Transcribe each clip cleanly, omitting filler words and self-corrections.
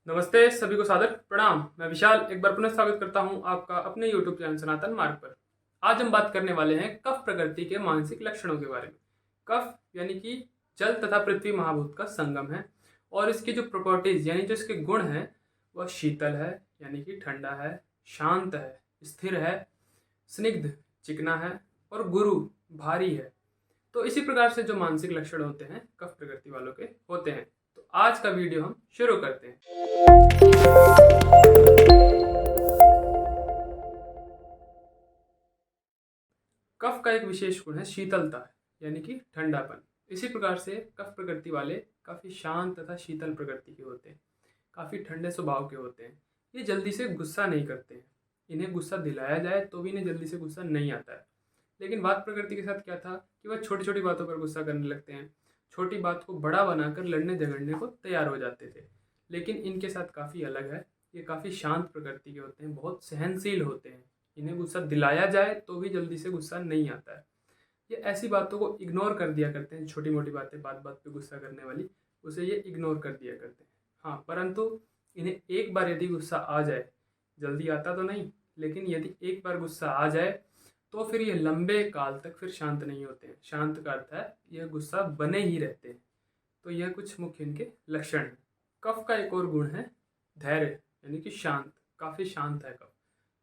नमस्ते सभी को सादर प्रणाम। मैं विशाल एक बार पुनः स्वागत करता हूं आपका अपने YouTube चैनल सनातन मार्ग पर। आज हम बात करने वाले हैं कफ प्रकृति के मानसिक लक्षणों के बारे में। कफ यानी कि जल तथा पृथ्वी महाभूत का संगम है और इसकी जो प्रॉपर्टीज यानी जो इसके गुण हैं वह शीतल है यानी कि ठंडा है, शांत है, स्थिर है, स्निग्ध चिकना है और गुरु भारी है। तो इसी प्रकार से जो मानसिक लक्षण होते हैं कफ प्रकृति वालों के होते हैं। तो आज का वीडियो हम शुरू करते हैं। कफ का एक विशेष गुण है शीतलता यानी कि ठंडापन। इसी प्रकार से कफ प्रकृति वाले काफ़ी शांत तथा शीतल प्रकृति के होते हैं, काफ़ी ठंडे स्वभाव के होते हैं। ये जल्दी से गुस्सा नहीं करते हैं, इन्हें गुस्सा दिलाया जाए तो भी इन्हें जल्दी से गुस्सा नहीं आता है। लेकिन वात प्रकृति के साथ क्या था कि वह छोटी छोटी बातों पर गुस्सा करने लगते हैं, छोटी बात को बड़ा बनाकर लड़ने झगड़ने को तैयार हो जाते थे। लेकिन इनके साथ काफ़ी अलग है, ये काफ़ी शांत प्रकृति के होते हैं, बहुत सहनशील होते हैं। इन्हें गुस्सा दिलाया जाए तो भी जल्दी से गुस्सा नहीं आता है। ये ऐसी बातों को इग्नोर कर दिया करते हैं, छोटी मोटी बातें बात बात पे गुस्सा करने वाली, उसे ये इग्नोर कर दिया करते हैं। हाँ, परंतु इन्हें एक बार यदि गुस्सा आ जाए, जल्दी आता तो नहीं, लेकिन यदि एक बार गुस्सा आ जाए तो फिर ये लंबे काल तक फिर शांत नहीं होते हैं। शांत का अर्थ है यह गुस्सा बने ही रहते हैं। तो यह कुछ मुख्य इनके लक्षण हैं। कफ का एक और गुण है धैर्य यानी कि शांत, काफ़ी शांत है कफ।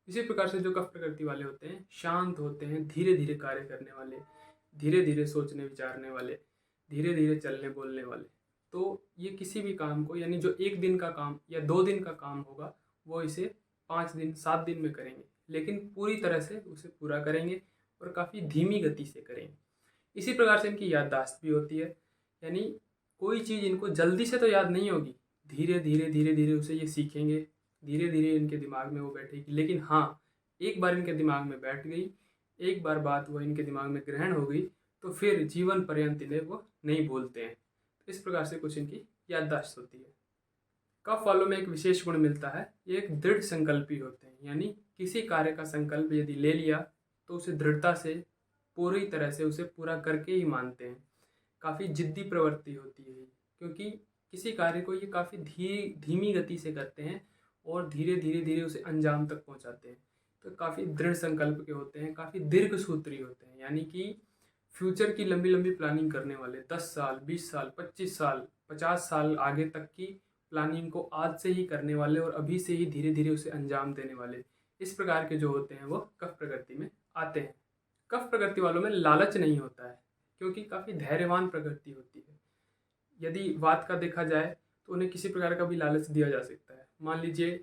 इसी प्रकार से जो कफ प्रकृति वाले होते हैं शांत होते हैं, धीरे धीरे कार्य करने वाले, धीरे धीरे सोचने विचारने वाले, धीरे धीरे चलने बोलने वाले। तो ये किसी भी काम को यानी जो एक दिन का काम या 2 दिन का काम होगा वो इसे 5 दिन 7 दिन में करेंगे, लेकिन पूरी तरह से उसे पूरा करेंगे और काफ़ी धीमी गति से करेंगे। इसी प्रकार से इनकी याददाश्त भी होती है, यानी कोई चीज़ इनको जल्दी से तो याद नहीं होगी, धीरे धीरे धीरे धीरे उसे ये सीखेंगे, धीरे धीरे इनके दिमाग में वो बैठेगी। लेकिन हाँ, एक बार इनके दिमाग में बैठ गई, एक बार बात वो इनके दिमाग में ग्रहण हो गई तो फिर जीवन पर्यंत इन्हें वो नहीं भूलते हैं। तो इस प्रकार से कुछ इनकी याददाश्त होती है। कफ वालों में एक विशेष गुण मिलता है, ये एक दृढ़ संकल्पी होते हैं, यानी किसी कार्य का संकल्प यदि ले लिया तो उसे दृढ़ता से पूरी तरह से उसे पूरा करके ही मानते हैं। काफ़ी जिद्दी प्रवृत्ति होती है क्योंकि किसी कार्य को ये काफ़ी धीमी गति से करते हैं और धीरे धीरे धीरे उसे अंजाम तक पहुंचाते हैं। तो काफ़ी दृढ़ संकल्प के होते हैं, काफ़ी दीर्घ सूत्री होते हैं, यानी कि फ्यूचर की लंबी लंबी प्लानिंग करने वाले, 10 साल 20 साल 25 साल 50 साल आगे तक की प्लानिंग को आज से ही करने वाले और अभी से ही धीरे धीरे उसे अंजाम देने वाले, इस प्रकार के जो होते हैं वो कफ प्रकृति में आते हैं। कफ प्रकृति वालों में लालच नहीं होता है क्योंकि काफ़ी धैर्यवान प्रकृति होती है। यदि वात का देखा जाए तो उन्हें किसी प्रकार का भी लालच दिया जा सकता है। मान लीजिए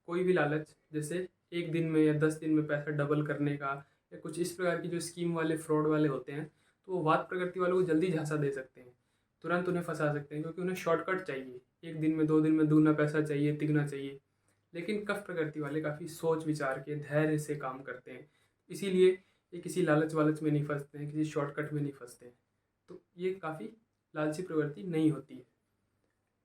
कोई भी लालच, जैसे एक दिन में या 10 दिन में पैसा डबल करने का या कुछ इस प्रकार की जो स्कीम वाले फ्रॉड वाले होते हैं, तो वो वात प्रकृति वालों को जल्दी झांसा दे सकते हैं, तुरंत उन्हें फंसा सकते हैं क्योंकि उन्हें शॉर्टकट चाहिए, एक दिन में 2 दिन में दूना पैसा चाहिए, तिगना चाहिए। लेकिन कफ प्रकृति वाले काफ़ी सोच विचार के धैर्य से काम करते हैं, इसीलिए ये किसी लालच वालच में नहीं फंसते हैं, किसी शॉर्टकट में नहीं फंसते हैं। तो ये काफ़ी लालची प्रवृत्ति नहीं होती है।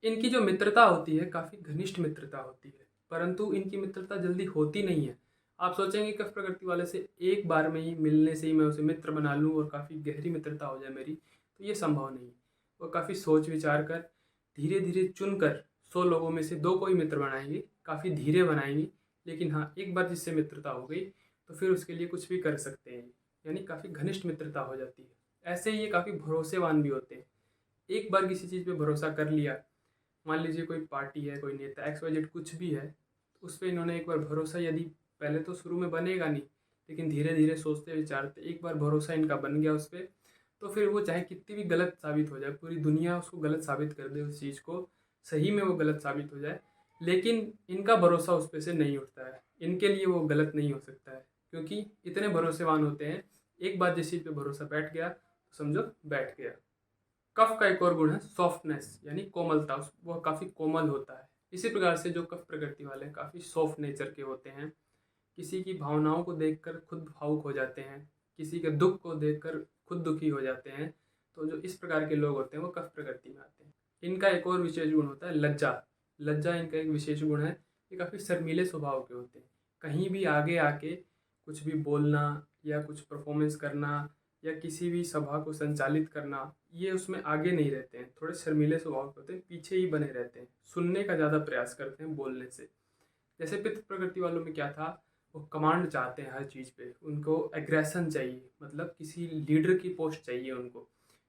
इनकी जो मित्रता होती है काफ़ी घनिष्ठ मित्रता होती है, परंतु इनकी मित्रता जल्दी होती नहीं है। आप सोचेंगे कफ प्रकृति वाले से एक बार में ही मिलने से ही मैं उसे मित्र बना लूँ और काफ़ी गहरी मित्रता हो जाए मेरी, तो ये संभव नहीं है। वो काफ़ी सोच विचार कर धीरे धीरे चुनकर 100 लोगों में से 2 को ही मित्र बनाएंगे, काफ़ी धीरे बनाएंगे। लेकिन हाँ, एक बार जिससे मित्रता हो गई तो फिर उसके लिए कुछ भी कर सकते हैं, यानी काफ़ी घनिष्ठ मित्रता हो जाती है। ऐसे ही ये काफ़ी भरोसेवान भी होते हैं। एक बार किसी चीज़ पे भरोसा कर लिया, मान लीजिए कोई पार्टी है, कोई नेता XYZ कुछ भी है, तो उस पर इन्होंने एक बार भरोसा, यदि पहले तो शुरू में बनेगा नहीं, लेकिन धीरे धीरे सोचते विचारते एक बार भरोसा इनका बन गया उस पर, तो फिर वो चाहे कितनी भी गलत साबित हो जाए, पूरी दुनिया उसको गलत साबित कर दे, उस चीज़ को सही में वो गलत साबित हो जाए, लेकिन इनका भरोसा उस पर से नहीं उठता है। इनके लिए वो गलत नहीं हो सकता है क्योंकि इतने भरोसेवान होते हैं। एक बार जिस चीज़ पे भरोसा बैठ गया तो समझो बैठ गया। कफ का एक और गुण है सॉफ्टनेस यानी कोमलता, वह काफ़ी कोमल होता है। इसी प्रकार से जो कफ प्रकृति वाले हैं काफ़ी सॉफ्ट नेचर के होते हैं, किसी की भावनाओं को देखकर खुद भावुक हो जाते हैं, किसी के दुख को देखकर खुद दुखी हो जाते हैं। तो जो इस प्रकार के लोग होते हैं वो कफ प्रकृति में आते हैं। इनका एक और विशेष गुण होता है लज्जा। लज्जा इनका एक विशेष गुण है, ये काफ़ी शर्मीले स्वभाव के होते हैं। कहीं भी आगे आके कुछ भी बोलना या कुछ परफॉर्मेंस करना या किसी भी सभा को संचालित करना, ये उसमें आगे नहीं रहते हैं, थोड़े शर्मीले स्वभाव के होते हैं, पीछे ही बने रहते हैं, सुनने का ज़्यादा प्रयास करते हैं बोलने से। जैसे पित्त प्रकृति वालों में क्या था, वो कमांड चाहते हैं हर चीज़ पे, उनको एग्रेशन चाहिए, मतलब किसी लीडर की पोस्ट चाहिए उनको,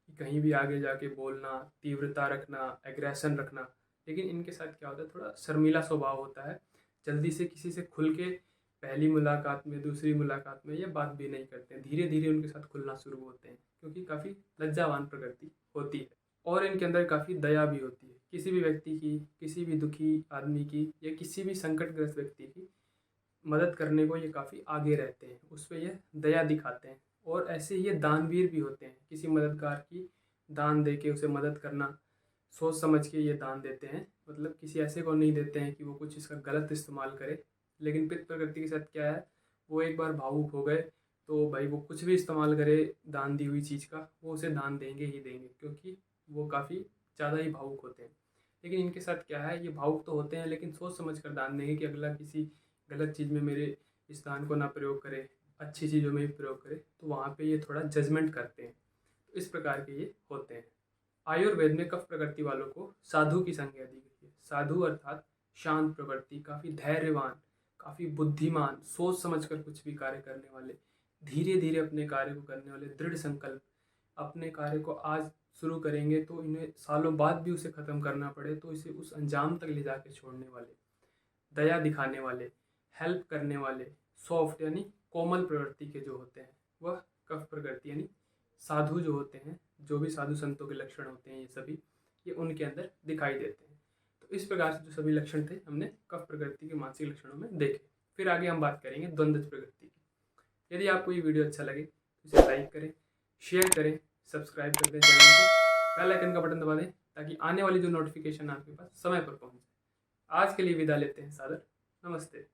कि कहीं भी आगे जाके बोलना, तीव्रता रखना, एग्रेशन रखना। लेकिन इनके साथ क्या होता है, थोड़ा शर्मीला स्वभाव होता है, जल्दी से किसी से खुल के पहली मुलाकात में, दूसरी मुलाकात में ये बात भी नहीं करते हैं, धीरे धीरे उनके साथ खुलना शुरू होते हैं, क्योंकि काफ़ी लज्जावान प्रकृति होती है। और इनके अंदर काफ़ी दया भी होती है, किसी भी व्यक्ति की, किसी भी दुखी आदमी की या किसी भी संकटग्रस्त व्यक्ति की मदद करने को ये काफ़ी आगे रहते हैं, उस पर ये दया दिखाते हैं। और ऐसे ये दानवीर भी होते हैं, किसी मददगार की दान दे के उसे मदद करना, सोच समझ के ये दान देते हैं, मतलब किसी ऐसे को नहीं देते हैं कि वो कुछ इसका गलत इस्तेमाल करे। लेकिन पित्त प्रकृति के साथ क्या है, वो एक बार भावुक हो गए तो भाई वो कुछ भी इस्तेमाल करे दान दी हुई चीज़ का, वो उसे दान देंगे ही देंगे, क्योंकि वो काफ़ी ज़्यादा ही भावुक होते हैं। लेकिन इनके साथ क्या है, ये भावुक तो होते हैं लेकिन सोच समझ कर दान देंगे कि अगला किसी गलत चीज़ में मेरे इस दान को ना प्रयोग करे, अच्छी चीज़ों में ही प्रयोग करे, तो वहाँ पे ये थोड़ा जजमेंट करते हैं। तो इस प्रकार के ये होते हैं। आयुर्वेद में कफ प्रकृति वालों को साधु की संज्ञा दी गई है। साधु अर्थात शांत प्रकृति, काफ़ी धैर्यवान, काफ़ी बुद्धिमान, सोच समझकर कुछ भी कार्य करने वाले, धीरे धीरे अपने कार्य को करने वाले, दृढ़ संकल्प, अपने कार्य को आज शुरू करेंगे तो इन्हें सालों बाद भी उसे ख़त्म करना पड़े तो इसे उस अंजाम तक ले जाके छोड़ने वाले, दया दिखाने वाले, हेल्प करने वाले, सॉफ्ट यानी कोमल प्रवृत्ति के जो होते हैं, वह कफ प्रकृति यानी साधु जो होते हैं, जो भी साधु संतों के लक्षण होते हैं, ये सभी ये उनके अंदर दिखाई देते हैं। तो इस प्रकार से जो सभी लक्षण थे हमने कफ प्रकृति के मानसिक लक्षणों में देखे। फिर आगे हम बात करेंगे द्वंद्व प्रकृति की। यदि आपको ये वीडियो अच्छा लगे तो इसे लाइक करें, शेयर करें, सब्सक्राइब कर दें चैनल को, बेल आइकन का बटन दबा दें ताकि आने वाली जो नोटिफिकेशन आपके पास समय पर पहुंचे। आज के लिए विदा लेते हैं, सादर नमस्ते।